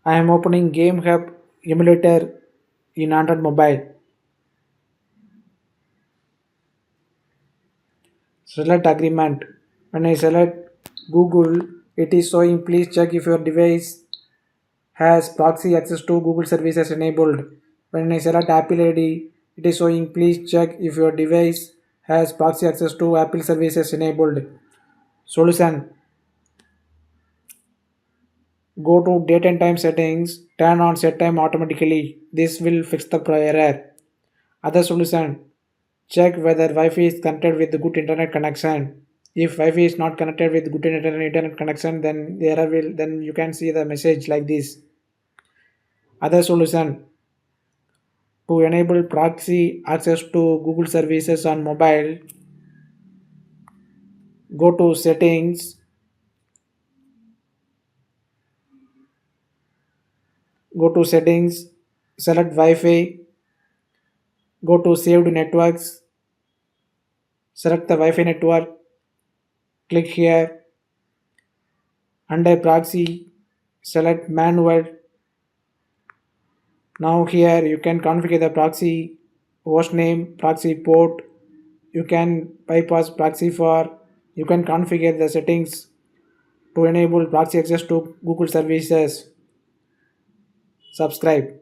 I am opening Gamehub emulator in Android mobile. Select agreement. When I select Google, it is showing please check if your device has proxy access to Google services enabled. When I select Apple ID, it is showing please check if your device has proxy access to Apple services enabled. Solution. Go to date and time settings, turn on set time automatically. This will fix the error. Other solution. Check whether Wi-Fi is connected with good internet connection. If Wi-Fi is not connected with good internet connection, then the error will then you can see the message like this. Other solution. To enable proxy access to Google services on mobile, go to settings, select Wi-Fi, go to saved networks, select the Wi-Fi network, click here, under proxy, select manual. Now here you can configure the proxy host name, proxy port. You can bypass proxy for, you can configure the settings to enable proxy access to Google services. Subscribe.